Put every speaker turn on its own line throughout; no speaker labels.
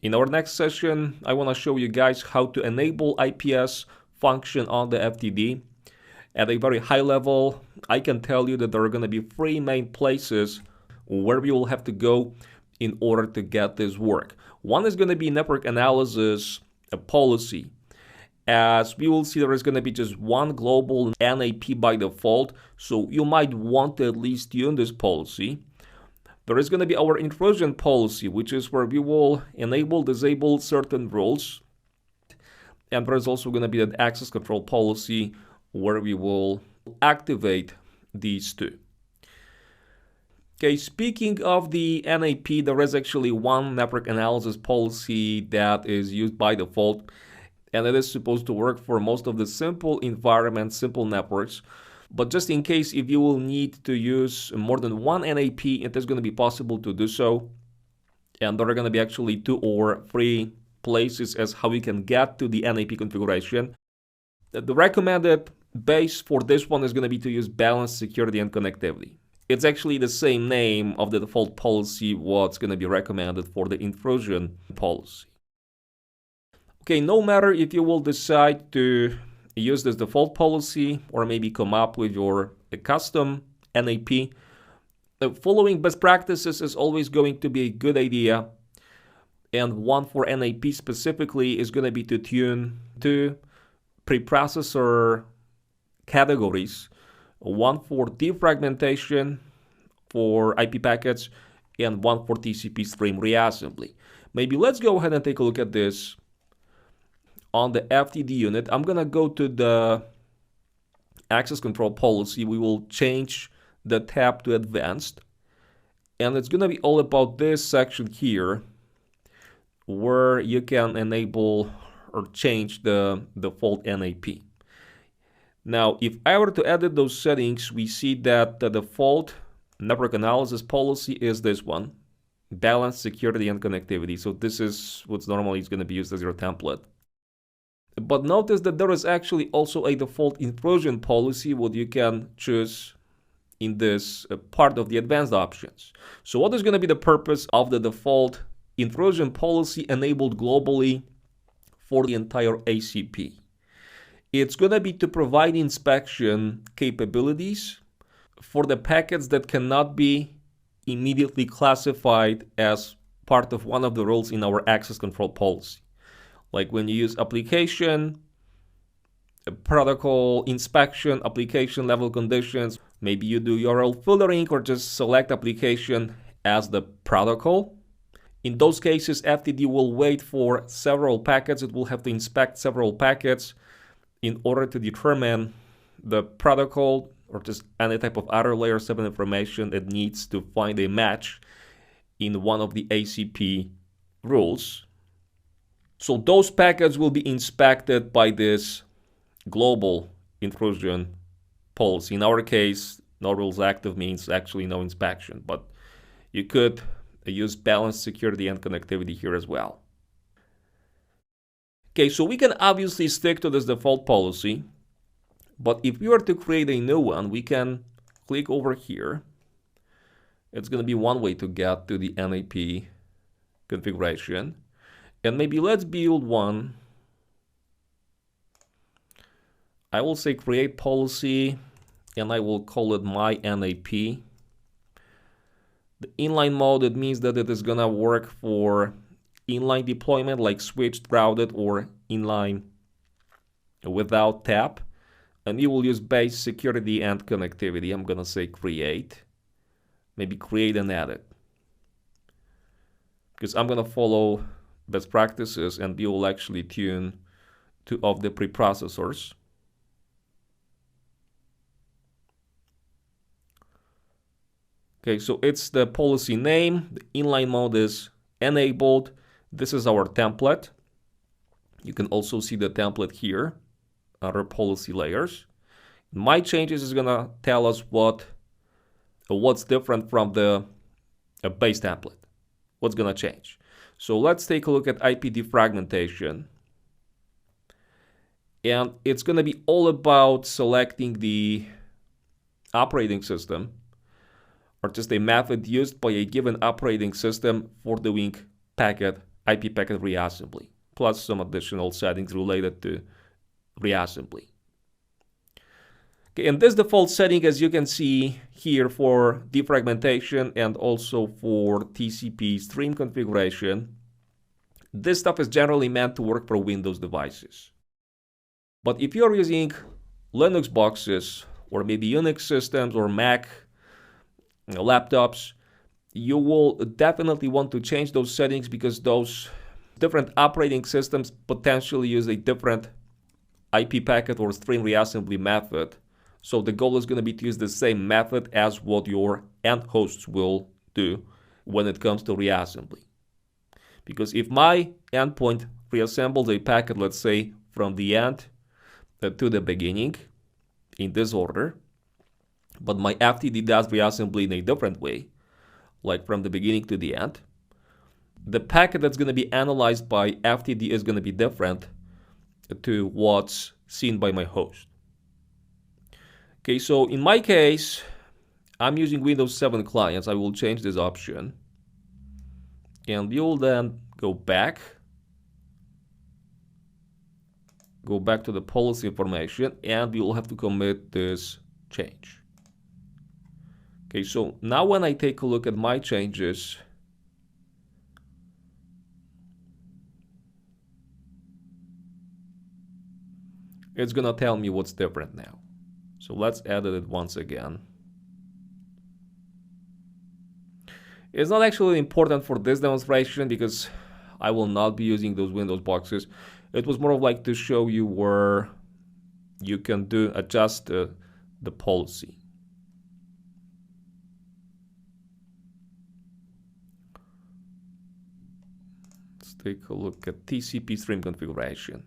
In our next session, I want to show you guys how to enable IPS function on the FTD. At a very high level, I can tell you that there are going to be three main places where we will have to go in order to get this work. One is going to be network analysis policy. As we will see, there is going to be just one global NAP by default, so you might want to at least tune this policy. There is going to be our intrusion policy, which is where we will enable, disable certain rules. And there is also going to be an access control policy where we will activate these two. Okay, speaking of the NAP, there is actually one network analysis policy that is used by default, and it is supposed to work for most of the simple environments, simple networks. But just in case if you will need to use more than one NAP, it is going to be possible to do so. And there are going to be actually 2 or 3 places as how we can get to the NAP configuration. The recommended base for this one is going to be to use balanced security and connectivity. It's actually the same name of the default policy what's going to be recommended for the intrusion policy. Okay, no matter if you will decide to use this default policy or maybe come up with your custom NAP, following best practices is always going to be a good idea. And one for NAP specifically is going to be to tune 2 preprocessor categories. One for defragmentation for IP packets and one for TCP stream reassembly. Maybe let's go ahead and take a look at this. On the FTD unit, I'm going to go to the access control policy. We will change the tab to advanced. And it's going to be all about this section here where you can enable or change the default NAP. Now, if I were to edit those settings, we see that the default network analysis policy is this one, balanced security and connectivity. So this is what's normally going to be used as your template. But notice that there is actually also a default intrusion policy, what you can choose in this part of the advanced options. So what is going to be the purpose of the default intrusion policy enabled globally for the entire ACP? It's going to be to provide inspection capabilities for the packets that cannot be immediately classified as part of one of the rules in our access control policy. Like when you use application, protocol inspection, application level conditions, maybe you do URL filtering or just select application as the protocol. In those cases, FTD will wait for several packets. It will have to inspect several packets in order to determine the protocol or just any type of other layer 7 information that needs to find a match in one of the ACP rules. So those packets will be inspected by this global intrusion policy. In our case, no rules active means actually no inspection, but you could use balanced security and connectivity here as well. Okay, so we can obviously stick to this default policy, but if we were to create a new one, we can click over here. It's going to be one way to get to the NAP configuration. And maybe let's build one. I will say create policy, and I will call it my NAP. The inline mode, it means that it is going to work for inline deployment like switched, routed, or inline without tap. And you will use base security and connectivity. I'm going to say create. Maybe create and edit. Because I'm going to follow best practices and we will actually tune 2 of the preprocessors. Okay, so it's the policy name. The inline mode is enabled. This is our template. You can also see the template here, other policy layers. My changes is going to tell us what's different from the base template. What's going to change? So let's take a look at IP defragmentation. And it's going to be all about selecting the operating system, or just a method used by a given operating system for doing packet IP packet reassembly, plus some additional settings related to reassembly. Okay, and this default setting, as you can see here, for defragmentation and also for TCP stream configuration, this stuff is generally meant to work for Windows devices. But if you're using Linux boxes or maybe Unix systems or Mac laptops, you will definitely want to change those settings because those different operating systems potentially use a different IP packet or stream reassembly method. So the goal is going to be to use the same method as what your end hosts will do when it comes to reassembly. Because if my endpoint reassembles a packet, let's say from the end to the beginning in this order, but my FTD does reassembly in a different way, like from the beginning to the end, the packet that's going to be analyzed by FTD is going to be different to what's seen by my host. Okay, so in my case, I'm using Windows 7 clients. I will change this option. And you'll then go back to the policy information, and you'll have to commit this change. Okay, so now when I take a look at my changes, it's gonna tell me what's different now. So let's edit it once again. It's not actually important for this demonstration because I will not be using those Windows boxes. It was more of like to show you where you can adjust the policy. Let's take a look at TCP stream configuration.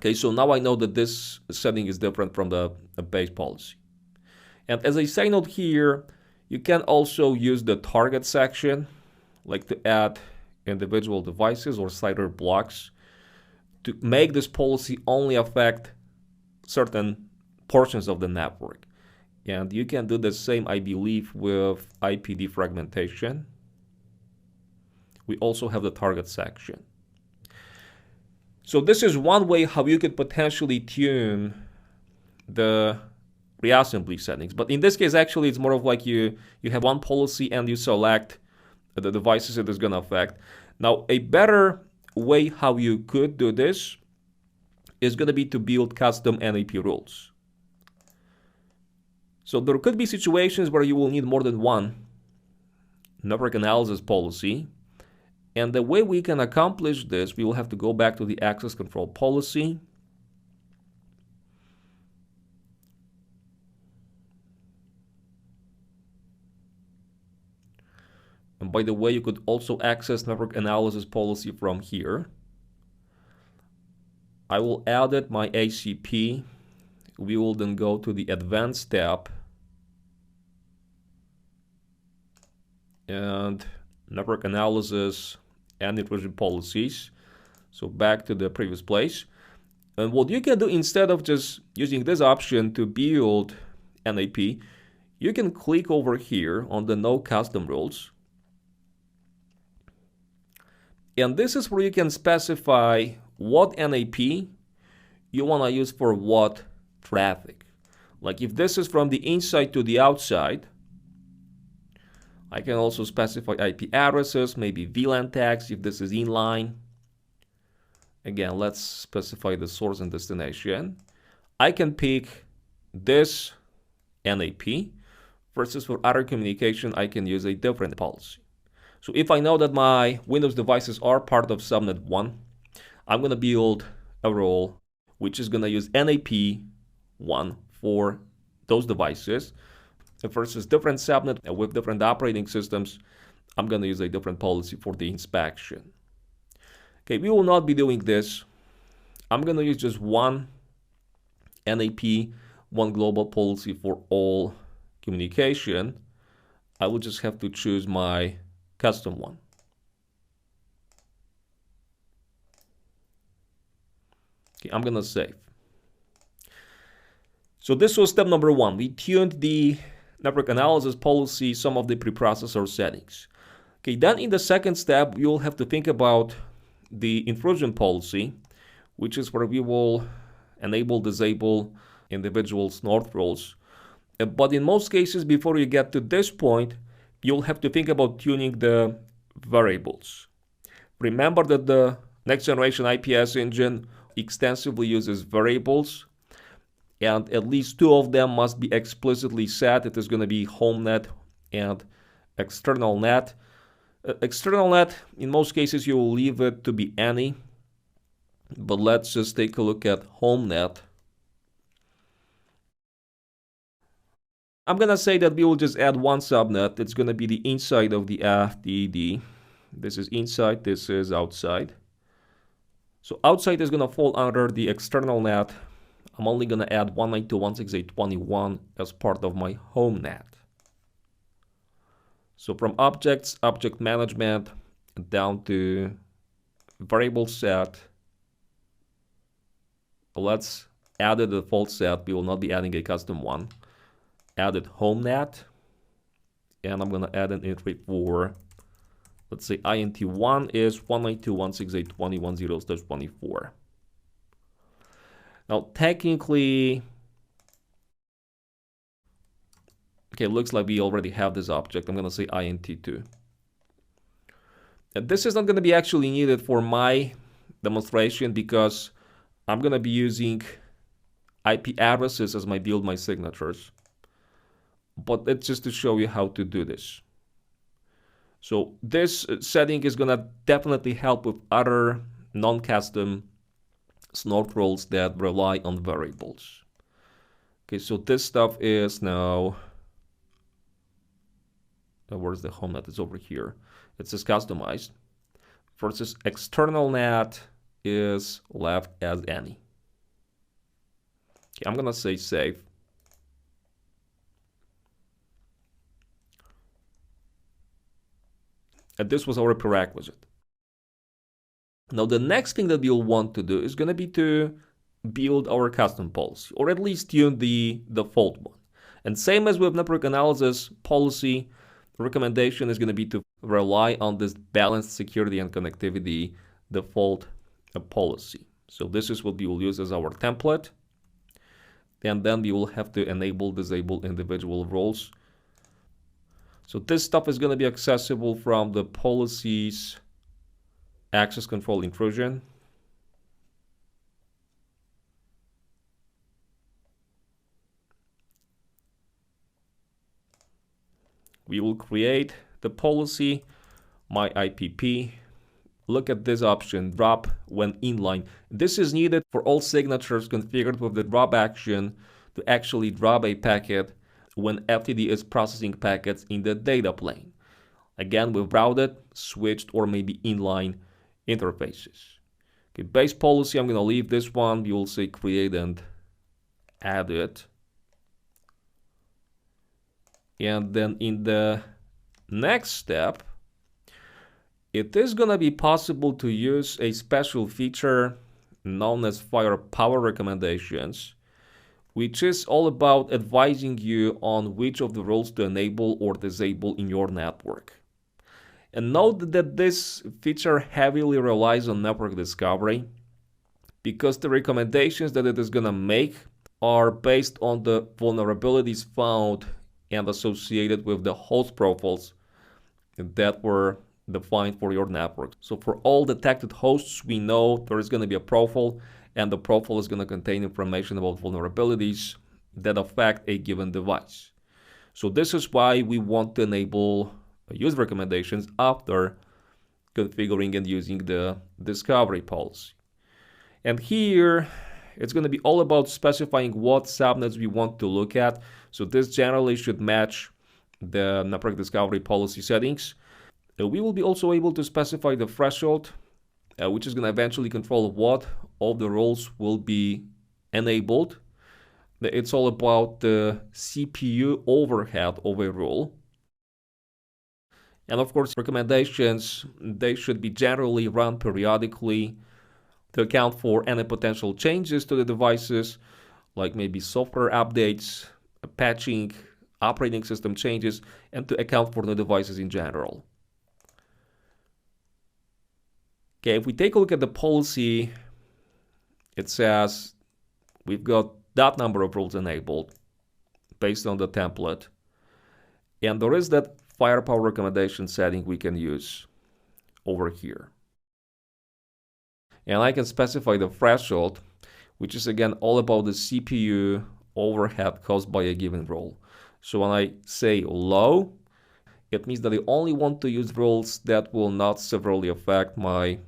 Okay, so now I know that this setting is different from the base policy. And as a side note here, you can also use the target section, like to add individual devices or CIDR blocks, to make this policy only affect certain portions of the network. And you can do the same, I believe, with IP defragmentation. We also have the target section. So this is one way how you could potentially tune the reassembly settings. But in this case, actually, it's more of like you have one policy and you select the devices it is going to affect. Now, a better way how you could do this is going to be to build custom NAP rules. So there could be situations where you will need more than one network analysis policy. And the way we can accomplish this, we will have to go back to the access control policy. And by the way, you could also access network analysis policy from here. I will edit my ACP. We will then go to the advanced tab and network analysis and intrusion policies. So back to the previous place. And what you can do, instead of just using this option to build NAP, you can click over here on the No Custom Rules. And this is where you can specify what NAP you want to use for what traffic. Like if this is from the inside to the outside, I can also specify IP addresses, maybe VLAN tags if this is inline. Again, let's specify the source and destination. I can pick this NAP versus for other communication, I can use a different policy. So if I know that my Windows devices are part of subnet 1, I'm going to build a role which is going to use NAP1 for those devices. Versus different subnet with different operating systems, I'm going to use a different policy for the inspection. Okay, we will not be doing this. I'm going to use just one NAP, one global policy for all communication. I will just have to choose my custom one. Okay, I'm going to save. So this was step number 1. We tuned the network analysis policy, some of the preprocessor settings. Okay, then in the second step, you'll have to think about the intrusion policy, which is where we will enable, disable individual snort roles. But in most cases, before you get to this point, you'll have to think about tuning the variables. Remember that the next generation IPS engine extensively uses variables, and at least two of them must be explicitly set. It is going to be home net and external net. External net, in most cases, you will leave it to be any, but let's just take a look at home net. I'm going to say that we will just add one subnet. It's going to be the inside of the FTD. This is inside, this is outside. So outside is going to fall under the external net. I'm only going to add 192.168.21 as part of my home net. So from objects, object management, down to variable set. Let's add a default set. We will not be adding a custom one. Added home net, and I'm going to add an entry for, let's say int1 is 192.168.21.0/24. Now technically, okay, looks like we already have this object. I'm going to say int2. And this is not going to be actually needed for my demonstration because I'm going to be using IP addresses as my build my signatures. But it's just to show you how to do this. So this setting is going to definitely help with other non-custom snort roles that rely on variables. Okay, so this stuff is now, where's the home net? It's over here. It says customized. Versus external net is left as any. Okay, I'm going to say save. And this was our prerequisite. Now the next thing that we'll want to do is going to be to build our custom policy, or at least tune the default one. And same as with network analysis policy, the recommendation is going to be to rely on this balanced security and connectivity default policy. So this is what we will use as our template. And then we will have to enable, disable individual roles. So this stuff is going to be accessible from the policies access control intrusion. We will create the policy, my IPP. Look at this option, drop when inline. This is needed for all signatures configured with the drop action to actually drop a packet when FTD is processing packets in the data plane. Again, with routed, switched, or maybe inline interfaces. Okay, base policy, I'm going to leave this one. We will say create and add it. And then in the next step, it is going to be possible to use a special feature known as firepower recommendations, which is all about advising you on which of the roles to enable or disable in your network. And note that this feature heavily relies on network discovery because the recommendations that it is going to make are based on the vulnerabilities found and associated with the host profiles that were defined for your network. So for all detected hosts, we know there is going to be a profile, and the profile is going to contain information about vulnerabilities that affect a given device. So this is why we want to enable use recommendations after configuring and using the discovery policy. And here, it's going to be all about specifying what subnets we want to look at. So this generally should match the network discovery policy settings. We will be also able to specify the threshold, which is going to eventually control what of the roles will be enabled. It's all about the CPU overhead of a role. And of course, recommendations, they should be generally run periodically to account for any potential changes to the devices, like maybe software updates, patching, operating system changes, and to account for the devices in general. Okay, if we take a look at the policy, it says we've got that number of rules enabled based on the template. And there is that firepower recommendation setting we can use over here. And I can specify the threshold, which is again all about the CPU overhead caused by a given role. So when I say low, it means that I only want to use roles that will not severely affect my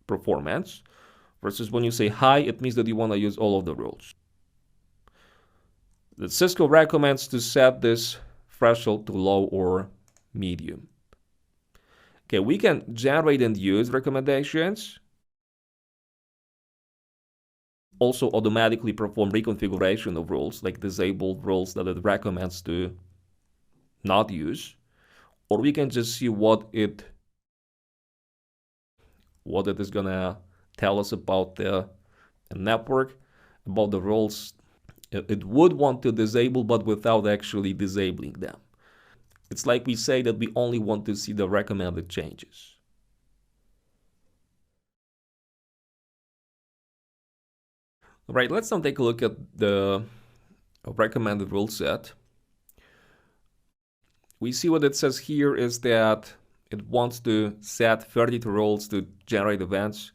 performance. Versus when you say high, it means that you want to use all of the rules. The Cisco recommends to set this threshold to low or medium. Okay, we can generate and use recommendations. Also automatically perform reconfiguration of rules, like disabled rules that it recommends to not use. Or we can just see what it is gonna tell us about the network, about the roles it would want to disable, but without actually disabling them. It's like we say that we only want to see the recommended changes. All right, let's now take a look at the recommended rule set. We see what it says here is that it wants to set 32 roles to generate events.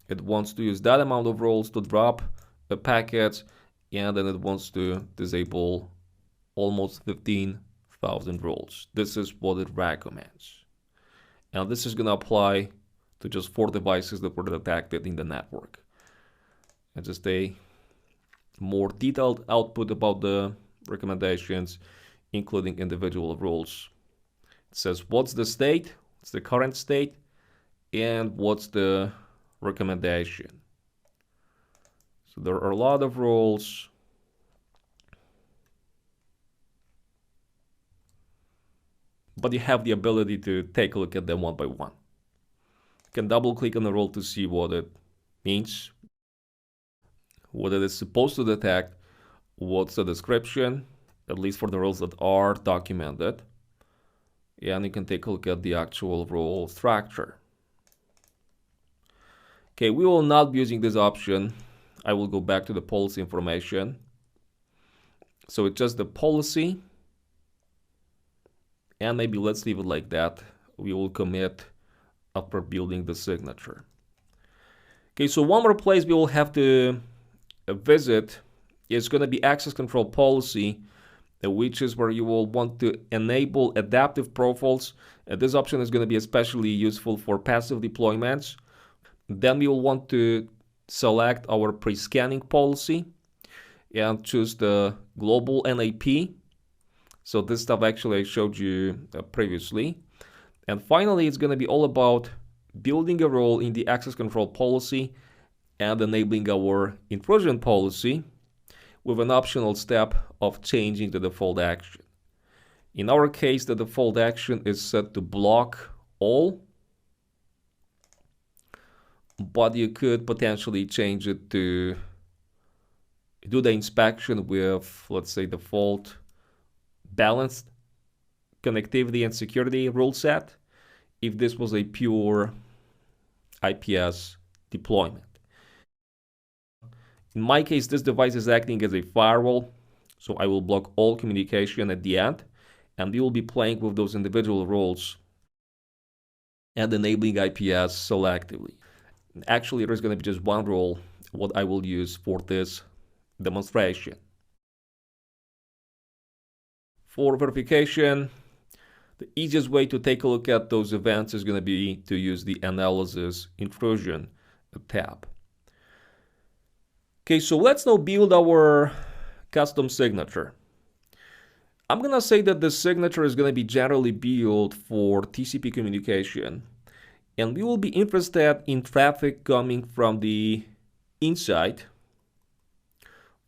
It wants to use that amount of roles to drop a packet, and then it wants to disable almost 15,000 roles. This is what it recommends. And this is going to apply to just 4 devices that were detected in the network. And just a more detailed output about the recommendations, including individual rules. It says what's the state, what's the current state, and what's the recommendation. So there are a lot of rules. But you have the ability to take a look at them one by one. You can double click on the rule to see what it means, what it is supposed to detect, what's the description, at least for the rules that are documented. And you can take a look at the actual rule structure. Okay, we will not be using this option. I will go back to the policy information. So it's just the policy. And maybe let's leave it like that. We will commit after building the signature. Okay, so one more place we will have to visit is going to be access control policy, which is where you will want to enable adaptive profiles. This option is going to be especially useful for passive deployments. Then we will want to select our pre-scanning policy and choose the global NAP. So this stuff actually I showed you previously. And finally, it's going to be all about building a role in the access control policy and enabling our intrusion policy with an optional step of changing the default action. In our case, the default action is set to block all, but you could potentially change it to do the inspection with, let's say, default balanced connectivity and security rule set if this was a pure IPS deployment. In my case, this device is acting as a firewall, so I will block all communication at the end, and we will be playing with those individual roles and enabling IPS selectively. Actually, there's going to be just one role what I will use for this demonstration. For verification, the easiest way to take a look at those events is going to be to use the Analysis Intrusion tab. Okay, so let's now build our custom signature. I'm going to say that the signature is going to be generally built for TCP communication, and we will be interested in traffic coming from the inside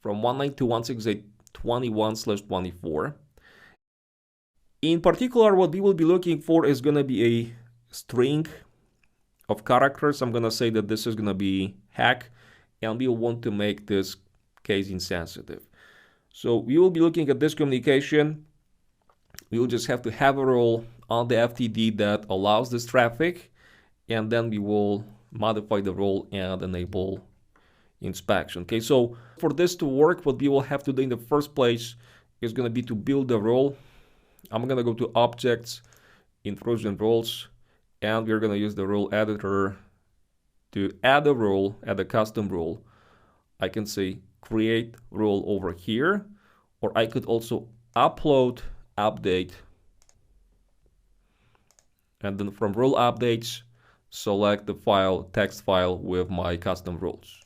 from 192.168.21/24. In particular, what we will be looking for is going to be a string of characters. I'm going to say that this is going to be hack, and we will want to make this case insensitive. So we will be looking at this communication. We will just have to have a role on the FTD that allows this traffic, and then we will modify the role and enable inspection. Okay, so for this to work, what we will have to do in the first place is going to be to build the role. I'm going to go to Objects, Intrusion Roles, and we're going to use the role editor to add a role, add a custom role. I can say create role over here, or I could also upload, update, and then from role updates, select the file, text file with my custom roles.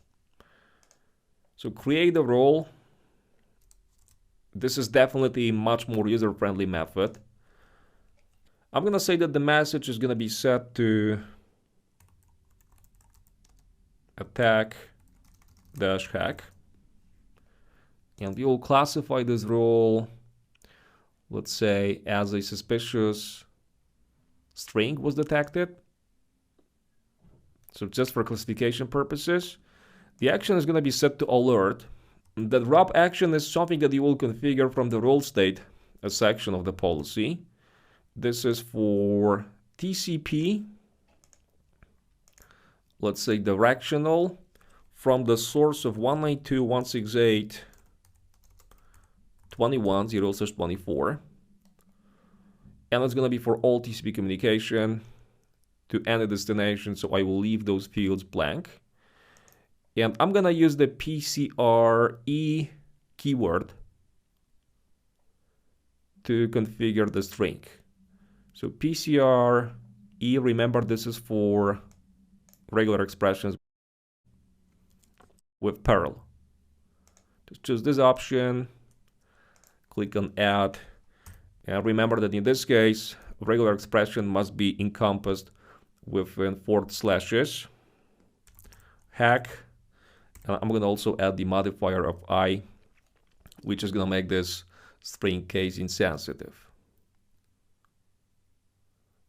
So create a role. This is definitely a much more user-friendly method. I'm going to say that the message is going to be set to attack-hack. And we will classify this role, let's say, as a suspicious string was detected. So just for classification purposes, the action is going to be set to alert. The drop action is something that you will configure from the role state, a section of the policy. This is for TCP, let's say directional, from the source of 192.168.21.0/24. And it's going to be for all TCP communication to any destination, so I will leave those fields blank. And I'm going to use the PCRE keyword to configure the string. So PCRE, remember this is for regular expressions with Perl. Just choose this option, click on Add, and remember that in this case, regular expression must be encompassed within /. Hack, and I'm going to also add the modifier of I, which is going to make this string case insensitive.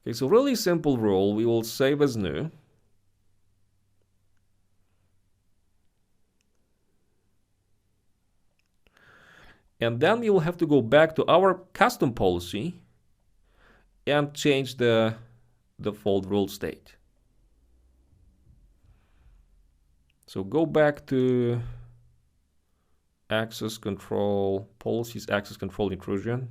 Okay, so really simple rule. We will save as new. And then we will have to go back to our custom policy and change the default rule state. So go back to access control policies, access control intrusion.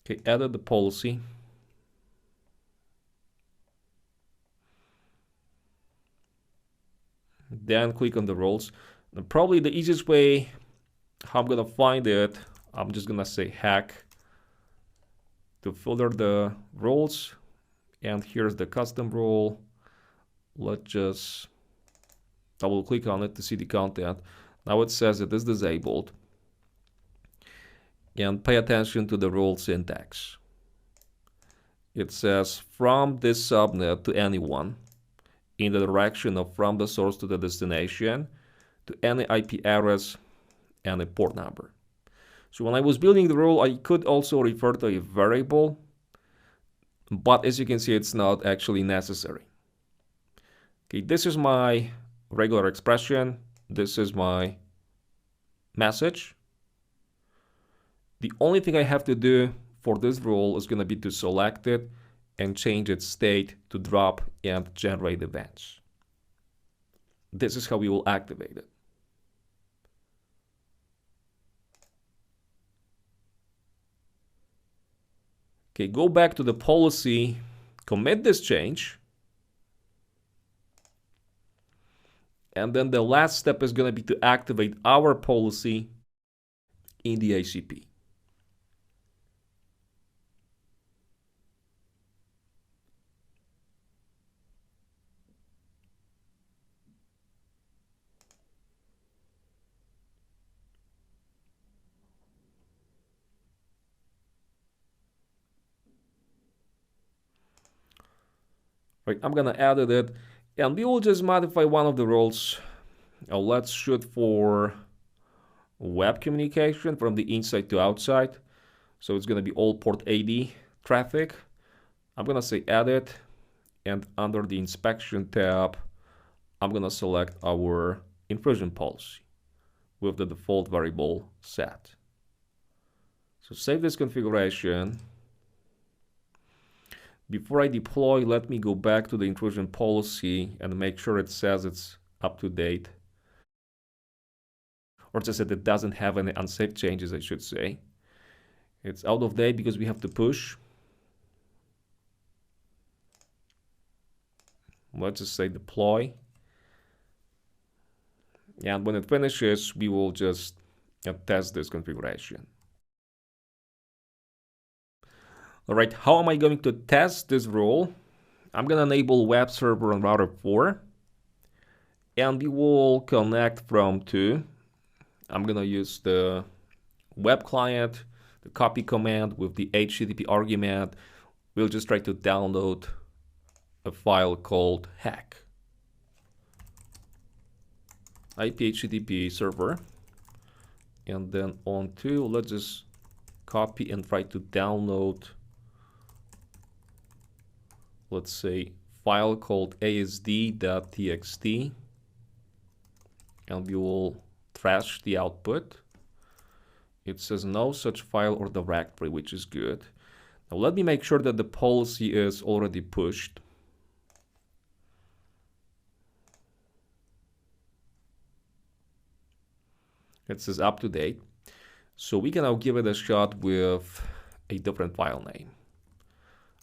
Okay, edit the policy. Then click on the roles. And probably the easiest way how I'm gonna find it, I'm just gonna say hack to filter the roles, and here's the custom role. Let's just double click on it to see the content. Now it says it is disabled. And pay attention to the role syntax. It says from this subnet to anyone in the direction of from the source to the destination to any IP address and a port number. So when I was building the role, I could also refer to a variable, but as you can see, it's not actually necessary. Okay, this is my regular expression. This is my message. The only thing I have to do for this role is going to be to select it and change its state to drop and generate events. This is how we will activate it. Okay, go back to the policy, commit this change, and then the last step is going to be to activate our policy in the ACP. Right, I'm gonna edit it, and we will just modify one of the roles. Let's shoot for web communication from the inside to outside. So it's gonna be all port 80 traffic. I'm gonna say edit, and under the inspection tab, I'm gonna select our intrusion policy with the default variable set. So save this configuration. Before I deploy, let me go back to the intrusion policy and make sure it says it's up to date. Or just that it doesn't have any unsafe changes, I should say. It's out of date because we have to push. Let's just say deploy. And when it finishes, we will just test this configuration. All right, how am I going to test this rule? I'm going to enable web server on router 4. And we will connect from to. I'm going to use the web client, the copy command with the HTTP argument. We'll just try to download a file called hack. IP HTTP server. And then on to, let's just copy and try to download, let's say, file called asd.txt. And we will trash the output. It says no such file or directory, which is good. Now let me make sure that the policy is already pushed. It says up to date. So we can now give it a shot with a different file name.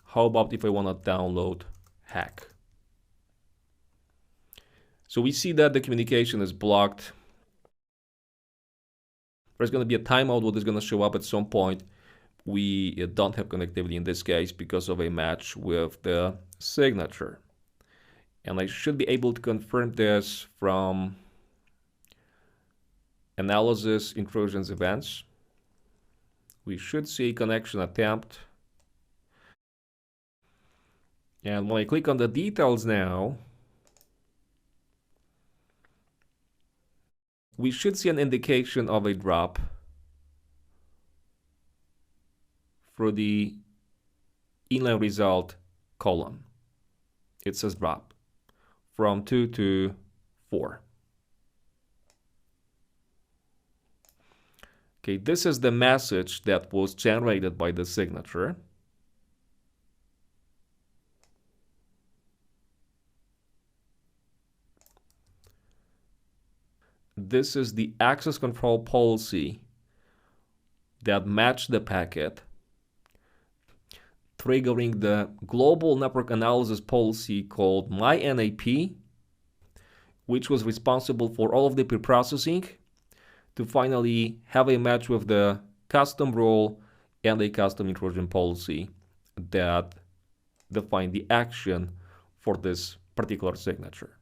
How about if I want to download hack? So we see that the communication is blocked. There's going to be a timeout that is going to show up at some point. We don't have connectivity in this case because of a match with the signature. And I should be able to confirm this from analysis, intrusions, events. We should see connection attempt. And when I click on the details now, we should see an indication of a drop through the inline result column. It says drop from 2 to 4. Okay, this is the message that was generated by the signature. This is the access control policy that matched the packet, triggering the global network analysis policy called MyNAP, which was responsible for all of the preprocessing to finally have a match with the custom rule and a custom intrusion policy that define the action for this particular signature.